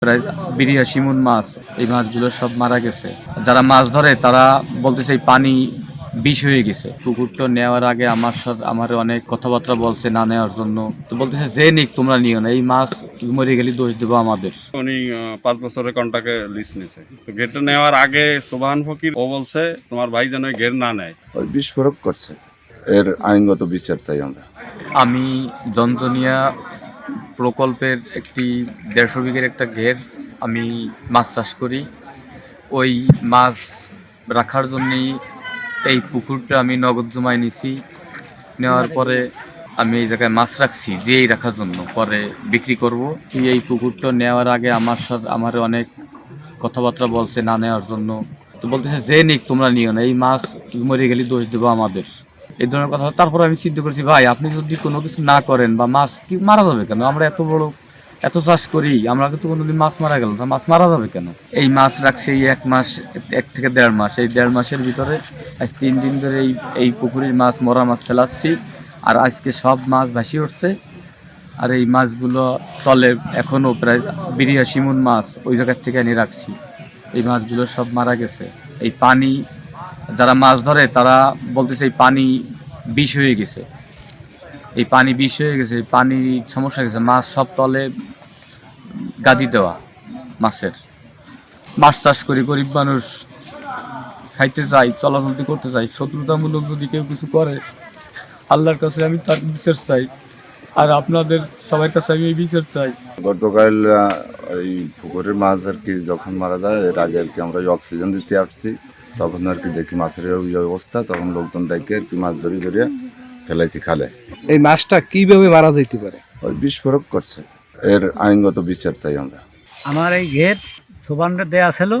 প্রায় ৮২ মণ মাছ, এই মাছগুলো সব মারা গেছে। যারা মাছ ধরে তারা বলতেছে এই পানি বিষ হয়ে গেছে। পুকুরটা নেওয়ার আগে আমার অনেক কথাবার্তা বলছে না নেওয়ার জন্য। তো বলতেছে যে নিক তোমরা নিও না, এই মাছ মরে গেলে দোষ দেবো আমাদের। উনি 5 বছরের কন্ট্রাক্টে লিজ নিছে। তো গেটটা নেওয়ার আগে সোবহান ফকির ও বলছে তোমার ভাই যেন গেট না নেয়। ওই বিস্ফোরক করছে, এর আইনগত বিচার চাই আমরা। আমি যন্ত্রনিয়া প্রকল্পের একটি ১৫০ বিঘের একটা ঘের আমি মাছ চাষ করি। ওই মাছ রাখার জন্যেই এই পুকুরটা আমি নগদ জমায় নিছি। নেওয়ার পরে আমি এই জায়গায় মাছ রাখছি যেই রাখার জন্য, পরে বিক্রি করব। এই পুকুরটা নেওয়ার আগে আমার অনেক কথাবার্তা বলছে না নেওয়ার জন্য। তো বলতেছে যে নিক তোমরা নিও না, এই মাছ মরে গেলে দোষ দেবো আমাদের, এই ধরনের কথা। তারপরে আমি চিন্তা করছি ভাই আপনি যদি কোনো কিছু না করেন বা মাছ কি মারা যাবে কেন? আমরা এত চাষ করি, আমরা কিন্তু কোনোদিন মাছ মারা গেল না, মাছ মারা যাবে কেন? এই মাছ রাখছে এই 1 থেকে 1.5 মাস। এই 1.5 মাসের ভিতরে আজ 3 দিন ধরে এই পুকুরের মাছ, মরা মাছ ফেলাচ্ছি। আর আজকে সব মাছ ভাসি উঠছে। আর এই মাছগুলো তলে এখনও প্রায় ৮২ মণ মাছ ওই জায়গার থেকে এনে রাখছি। এই মাছগুলো সব মারা গেছে। এই পানি, যারা মাছ ধরে তারা বলতেছে এই পানি বিষ হয়ে গেছে। এই পানি বিষ হয়ে গেছে, এই পানির সমস্যা গেছে। মাছ সব তলে গাদি দেওয়া মাছের। মাছ চাষ করি, গরিব মানুষ, খাইতে চাই, চলাচলতি করতে চাই। শত্রুতামূলক যদি কেউ কিছু করে, আল্লাহর কাছে আমি তার বিচার চাই, আর আপনাদের সবার কাছে আমি এই বিচার চাই। গতকাল এই পুকুরের মাছ আর কি যখন মারা যায়, এর আগে আর কি আমরা অক্সিজেন দিতে আসছি, তখন আর কি দেখি মাছের ওই অবস্থা, তখন লোকজন ডাকে আর কি মাছ ধরিয়ে ফেলাইছি খালে। এই মাছটা কিভাবে মারা যেতে পারে? ওই বিস্ফোরক করছে, এর আইনগত বিচার চাই আমরা। আমার এই গেট সোবানটা দেওয়া ছিল,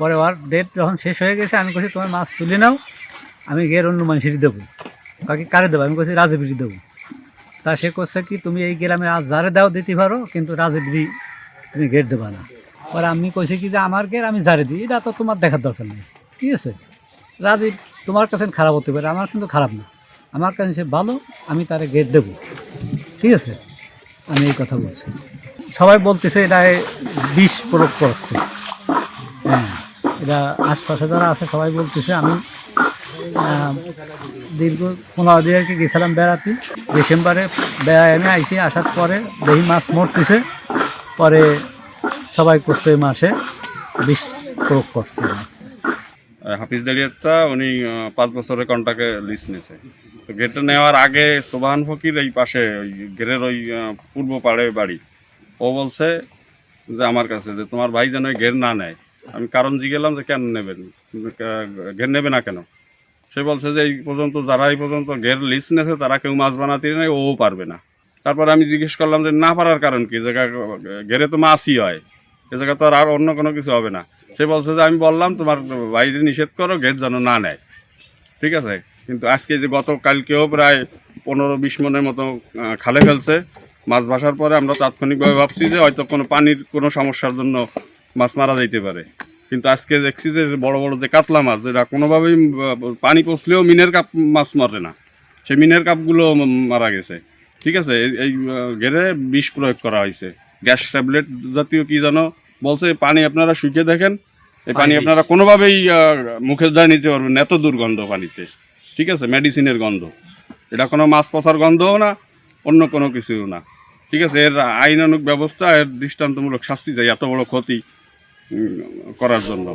পরে ওর ডেট যখন শেষ হয়ে গেছে আমি কইছি তোমার মাছ তুলে নাও, আমি গেট অন্য মানুষেরই দেবো। কাকে কারে দেবো? আমি কইছি রাজবিড়ি দেবো। তা সে করছে কি তুমি এই গ্রামে আজ যারে দাও দিতে পারো, কিন্তু রাজবিড়ি তুমি গেট দেবা না। পরে আমি কইছি কি যে আমার গেট আমি যারে দিই, এটা তো তোমার দেখার দরকার নেই, ঠিক আছে? রাজীব তোমার কাছে খারাপ হতে পারে, আমার কিন্তু খারাপ না, আমার কাছে সে ভালো, আমি তারে গেট দেবো, ঠিক আছে? আমি এই কথা বলছি। সবাই বলতেছে এটা বিষ প্রয়োগ করছে। হ্যাঁ, এটা আশপাশে যারা আছে সবাই বলতেছে। আমি দীর্ঘ 15 দিন আর কি গেছিলাম বেড়াতে। ডিসেম্বরে বেড়ায় আমি আইসি, আসার পরে দেখি মাছ মরতেছে। পরে সবাই করছে মাসে বিষ প্রয়োগ করছে। হাফিজ দালিয়াত্তা উনি 5 বছরের কন্ট্রাক্টে লিজ নিছে। তো গেটটা নেওয়ার আগে সোবহান ফকির এই পাশে ওই গেটের ওই পূর্ব পাড়ে বাড়ি, ও বলছে যে আমার কাছে যে তোমার ভাই যেন গেট না নেয়। আমি কারণ জিজ্ঞেলাম যে কেন নেবেন, ঘের নেবে না কেন? সে বলছে যে এই পর্যন্ত যারা এই পর্যন্ত ঘের লিস্ট নেছে তারা কেউ মাছ বানাতে নেই, ও পারবে না। তারপর আমি জিজ্ঞেস করলাম যে না পারার কারণ কি, জায়গা ঘেরে তো মাছই হয়, এ জায়গা তো আর অন্য কোনো কিছু হবে না। সে বলছে যে আমি বললাম তোমার বাইরে নিষেধ করো, ঘের যেন না নেয়, ঠিক আছে? কিন্তু আজকে যে গতকালকেও প্রায় 15-20 মণের মতো খালে ফেলছে। মাছ ভাসার পরে আমরা তাৎক্ষণিকভাবে ভাবছি যে হয়তো কোনো পানির কোনো সমস্যার জন্য মাছ মারা যাইতে পারে। কিন্তু আজকে দেখছি যে বড় বড় যে কাতলা মাছ, যেটা কোনোভাবেই পানি পচলেও মিনের কাপ মাছ মরে না, সেই মিনের কাপগুলো মারা গেছে, ঠিক আছে? এই ঘেরে বিষ প্রয়োগ করা হয়েছে, গ্যাস ট্যাবলেট জাতীয় কি যেন বলছে। পানি আপনারা শুকিয়ে দেখেন, এই পানি আপনারা কোনোভাবেই মুখে ধরে নিতে পারবেন না, এত দুর্গন্ধ পানিতে, ঠিক আছে? মেডিসিনের গন্ধ, এটা কোনো মাছ পচার গন্ধও না, অন্য কোনো কিছুও না, ঠিক আছে? এর আইনানুগ ব্যবস্থা, এর দৃষ্টান্তমূলক শাস্তি চাই এত বড় ক্ষতি করার জন্য।